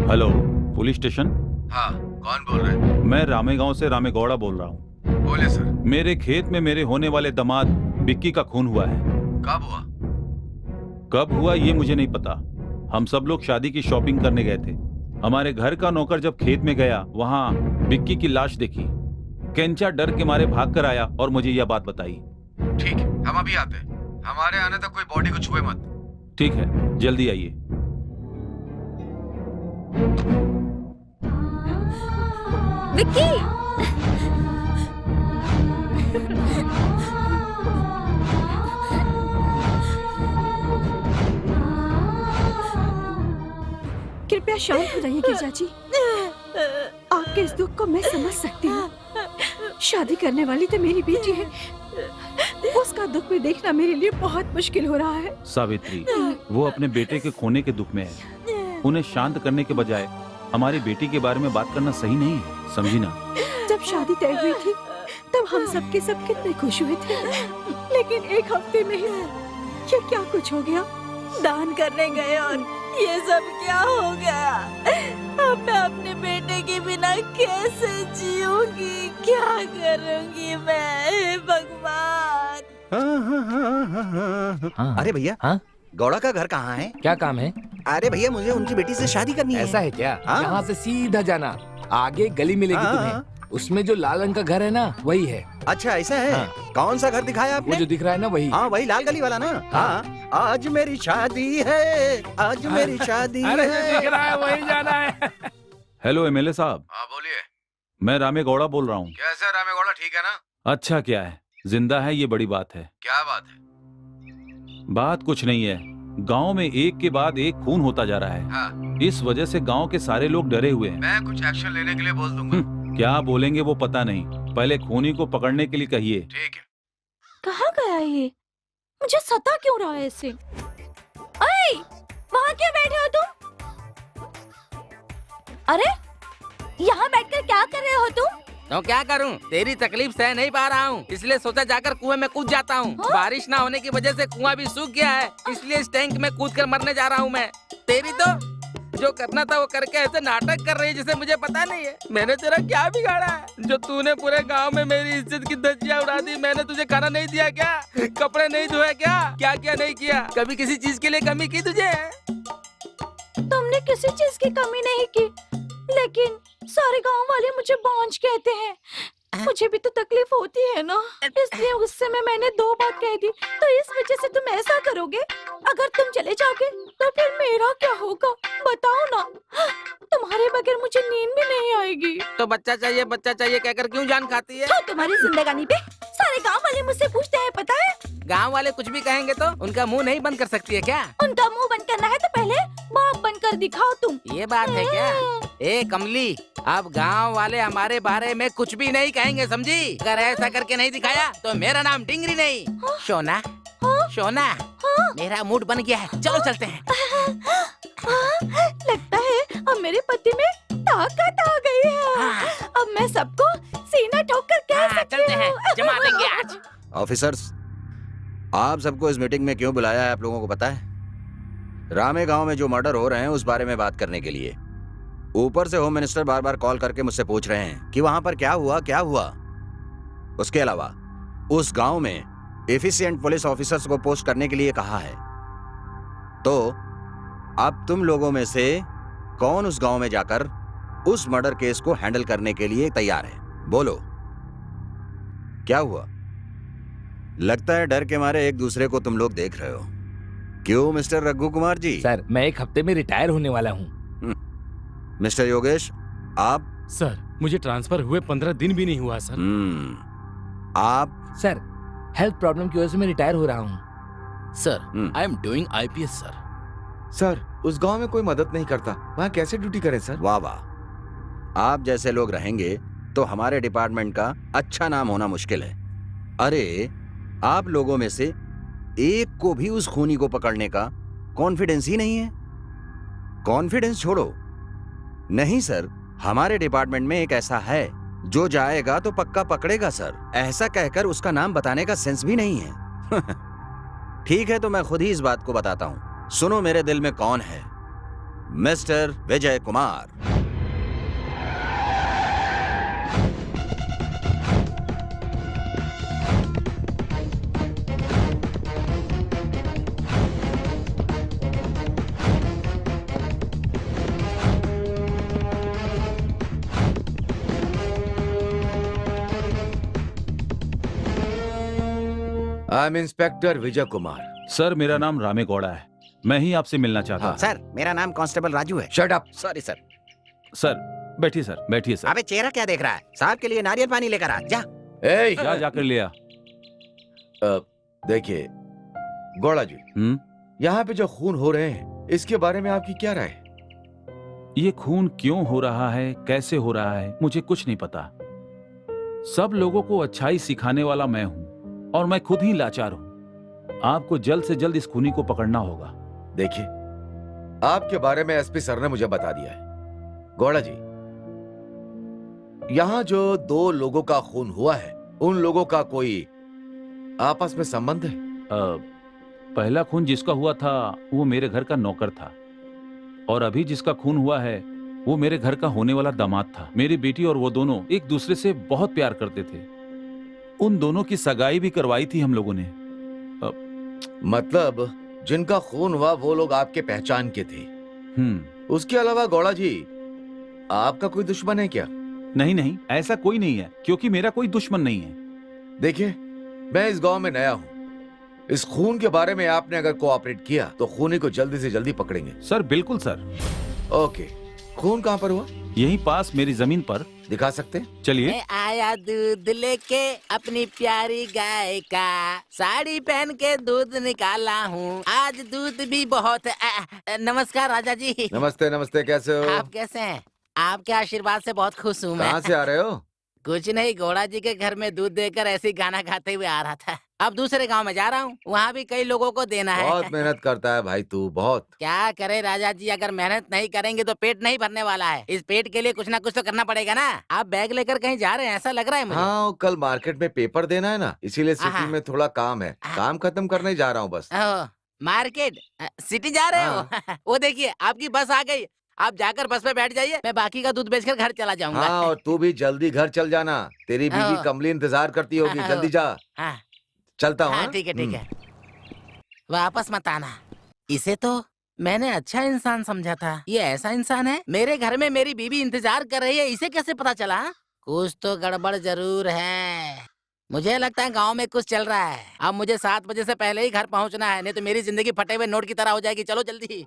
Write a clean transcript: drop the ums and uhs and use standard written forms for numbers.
Hello, police station. हाँ, कौन बोल रहे हैं? मैं रामेगांव से रामेगौड़ा बोल रहा हूँ। बोले सर। मेरे खेत में मेरे होने वाले दामाद बिक्की का खून हुआ है। कब हुआ? कब हुआ ये मुझे नहीं पता। हम सब लोग शादी की शॉपिंग करने गए थे। हमारे घर का नौकर जब खेत में गया, वहाँ बिक्की की लाश देखी। केंचा डर के मारे भाग कर आया और मुझे यह बात बताई। ठीक है, हम अभी आते हैं। हमारे आने तक कोई बॉडी को छुए मत। ठीक है, जल्दी आइए। विक्की! कृपया शांत हो जाइए गिरजा जी। आपके इस दुख को मैं समझ सकती हूँ। शादी करने वाली तो मेरी बेटी है, उसका दुख भी देखना मेरे लिए बहुत मुश्किल हो रहा है। सावित्री, वो अपने बेटे के खोने के दुख में है। उन्हें शांत करने के बजाय हमारी बेटी के बारे में बात करना सही नहीं है, समझी ना? जब शादी तय हुई थी तब हम सब के सब कितने खुश हुए थे, लेकिन एक हफ्ते में ही ये क्या कुछ हो गया। दान करने गए और ये सब क्या हो गया? अब मैं अपने बेटे के बिना कैसे जीऊंगी? क्या करूंगी मैं? हे भगवान! अरे भैया, हाँ? गौड़ा का घर कहाँ है? क्या काम है? अरे भैया, मुझे उनकी बेटी से शादी करनी है। ऐसा है क्या? हाँ? यहाँ से सीधा जाना, आगे गली मिलेगी हाँ, तुम्हें। उसमें जो लाल रंग का घर है ना, वही है। अच्छा ऐसा है? हाँ। कौन सा घर दिखाया वो आपने? जो दिख रहा है ना, वही। हाँ, वही लाल गली वाला ना। हाँ, आज मेरी शादी है, आज मेरी शादी अरे जो है। दिख रहा है वही जाना है। हेलो एमएलए साहब, हाँ बोलिए। मैं रामेगौड़ा बोल रहा हूँ। कैसे रामेगौड़ा, ठीक है ना? अच्छा क्या है, जिंदा है, ये बड़ी बात है। क्या बात है? बात कुछ नहीं है, गांव में एक के बाद एक खून होता जा रहा है। हाँ, इस वजह से गांव के सारे लोग डरे हुए हैं। मैं कुछ एक्शन लेने के लिए बोल दूंगा। क्या बोलेंगे वो पता नहीं, पहले खूनी को पकड़ने के लिए कहिए। ठीक है। कहाँ गया ये? मुझे सता क्यों रहा है इसे? अरे, वहाँ क्यों बैठे हो तुम? अरे, यहाँ बैठकर क्या कर रहे हो तुम? तो क्या करूं? तेरी तकलीफ सह नहीं पा रहा हूं, इसलिए सोचा जाकर कुएं में कूद जाता हूं। हाँ? बारिश ना होने की वजह से कुआं भी सूख गया है, इसलिए इस टैंक में कूदकर मरने जा रहा हूं मैं। तेरी तो जो करना था वो करके ऐसे नाटक कर रही है जिसे मुझे पता नहीं है। मैंने तेरा क्या बिगाड़ा है जो तूने पूरे गांव में मेरी इज्जत की धज्जियां उड़ा दी? मैंने तुझे खाना नहीं दिया क्या? कपड़े नहीं धोए क्या? क्या क्या नहीं किया? कभी किसी चीज के लिए कमी की तुझे? तुमने किसी चीज की कमी नहीं की, लेकिन सारे गांव वाले मुझे बांझ कहते हैं। मुझे भी तो तकलीफ होती है ना, इसलिए गुस्से में मैंने 2 बात कह दी। तो इस वजह से तुम ऐसा करोगे? अगर तुम चले जाओगे तो फिर मेरा क्या होगा? बताओ ना, तुम्हारे बगैर मुझे नींद भी नहीं आएगी। तो बच्चा चाहिए कहकर क्यों जान खाती है? तो तुम्हारी जिंदगानी पे सारे गांव वाले मुझसे पूछते हैं, पता है? गांव वाले कुछ भी कहेंगे तो उनका मुंह नहीं बंद कर सकती है क्या? उनका मुंह बंद करना है तो पहले बाप बनकर दिखाओ तुम। ये बात है क्या? ए कमली, अब गांव वाले हमारे बारे में कुछ भी नहीं कहेंगे, समझी? अगर ऐसा करके नहीं दिखाया तो मेरा नाम डिंगरी नहीं, शोना। शोना, मेरा मूड बन गया है, चलो चलते हैं। लगता है अब मेरे पति में ताकत आ गई है। अब मैं सबको सीना ठोकर कह सकती चलते हैं, हूँ। जमा देंगे आज। ऑफिसर्स, आप सबको इस मीटिंग में क्यों बुलाया है आप लोगों को पता है? रामे गांव में जो मर्डर हो रहे हैं उस बारे में बात करने के लिए। ऊपर से होम मिनिस्टर बार बार कॉल करके मुझसे पूछ रहे हैं कि वहां पर क्या हुआ। उसके अलावा उस गांव में एफिशिएंट पुलिस ऑफिसर्स को पोस्ट करने के लिए कहा है। तो अब तुम लोगों में से कौन उस गांव में जाकर उस मर्डर केस को हैंडल करने के लिए तैयार है? बोलो, क्या हुआ? लगता है डर के मारे एक दूसरे को तुम लोग देख रहे हो। क्यों मिस्टर रघु कुमार जी? सर, मैं एक हफ्ते में रिटायर होने वाला हूँ। मिस्टर योगेश, आप? सर, मुझे ट्रांसफर हुए 15 दिन भी नहीं हुआ सर। आप? सर, हेल्थ प्रॉब्लम की वजह से मैं रिटायर हो रहा हूँ। Sir, I am doing IPS sir. Sir, उस गांव में कोई मदद नहीं करता, वहाँ कैसे ड्यूटी करें सर? वाह वाह, आप जैसे लोग रहेंगे तो हमारे डिपार्टमेंट का अच्छा नाम होना मुश्किल है। अरे, आप लोगों में से एक को भी उस खूनी को पकड़ने का कॉन्फिडेंस ही नहीं है। कॉन्फिडेंस छोड़ो, नहीं सर, हमारे डिपार्टमेंट में एक ऐसा है जो जाएगा तो पक्का पकड़ेगा सर। ऐसा कहकर उसका नाम बताने का सेंस भी नहीं है। ठीक है, तो मैं खुद ही इस बात को बताता हूँ। सुनो मेरे दिल में कौन है। Mister Vijay Kumar. I am inspector Vijay Kumar. Sir मेरा नाम रामे गौड़ा है, मैं ही आपसे मिलना चाहता हाँ। हूँ। सर मेरा नाम कांस्टेबल राजू है। Shut up. Sorry sir. Sir बैठिए सर, बैठिए सर। अबे चेहरा क्या देख रहा है? साहब के लिए नारियल पानी लेकर आ जा। ए, जा जाकर लिया। देखिए गौड़ा जी, यहाँ पे जो खून हो रहे हैं इसके बारे में आपकी क्या राय है? ये खून क्यों हो रहा है, कैसे हो रहा है, मुझे कुछ नहीं पता। सब लोगों को अच्छाई सिखाने वाला मैं हूँ और मैं खुद ही लाचार हूँ। आपको जल्द से जल्द इस खूनी को पकड़ना होगा। देखिए, आपके बारे में एसपी सर ने मुझे बता दिया है। गौड़ा जी, यहाँ जो 2 लोगों का खून हुआ है, उन लोगों का कोई आपस में संबंध है? पहला खून जिसका हुआ था वो मेरे घर का नौकर था, और अभी जिसका खून हुआ है वो मेरे घर का होने वाला दामाद था। मेरी बेटी और वो दोनों एक दूसरे से बहुत प्यार करते थे। उन दोनों की सगाई भी करवाई थी हम लोगों ने। मतलब जिनका खून हुआ वो लोग आपके पहचान के थे? उसके अलावा गौड़ा जी, आपका कोई दुश्मन है क्या? नहीं नहीं, ऐसा कोई नहीं है, क्योंकि मेरा कोई दुश्मन नहीं है। देखिए, मैं इस गांव में नया हूँ। इस खून के बारे में आपने अगर कोऑपरेट किया तो खूनी को जल्दी से जल्दी पकड़ेंगे। सर बिल्कुल सर। ओके, खून कहाँ पर हुआ? यहीं पास मेरी जमीन पर। दिखा सकते हैं? चलिए। मैं आया दूध लेके अपनी प्यारी गाय का, साड़ी पहन के दूध निकाला हूँ, आज दूध भी बहुत नमस्कार राजा जी। नमस्ते नमस्ते, कैसे हो? आप कैसे हैं? आपके आशीर्वाद से बहुत खुश हूँ मैं। कहाँ से आ रहे हो? कुछ नहीं, गौड़ा जी के घर में दूध देकर ऐसे ही गाना गाते हुए आ रहा था। अब दूसरे गांव में जा रहा हूँ, वहाँ भी कई लोगों को देना है। बहुत मेहनत करता है भाई तू, बहुत। क्या करे राजा जी, अगर मेहनत नहीं करेंगे तो पेट नहीं भरने वाला है। इस पेट के लिए कुछ ना कुछ तो करना पड़ेगा ना। आप बैग लेकर कहीं जा रहे हैं ऐसा लग रहा है मुझे। हाँ, कल मार्केट में पेपर देना है ना, इसीलिए सिटी हाँ। में थोड़ा काम है। काम खत्म करने जा रहा हूँ बस। ओह, मार्केट सिटी जा रहे हो? वो देखिए आपकी बस आ गई, आप जाकर बस पे बैठ जाइए, मैं बाकी का दूध बेचकर घर चला जाऊंगा। हाँ, और तू भी जल्दी घर चल जाना, तेरी बीवी हाँ। कमली इंतजार करती होगी। जल्दी जा। हाँ चलता हूँ। हाँ, ठीक है ठीक है। वापस मत आना। इसे तो मैंने अच्छा इंसान समझा था, ये ऐसा इंसान है। मेरे घर में मेरी बीवी इंतजार कर रही है, इसे कैसे पता चला? कुछ तो गड़बड़ जरूर है। मुझे लगता है गांव में कुछ चल रहा है। अब मुझे 7 बजे से पहले ही घर पहुंचना है, नहीं तो मेरी जिंदगी फटे हुए नोट की तरह हो जाएगी। चलो जल्दी।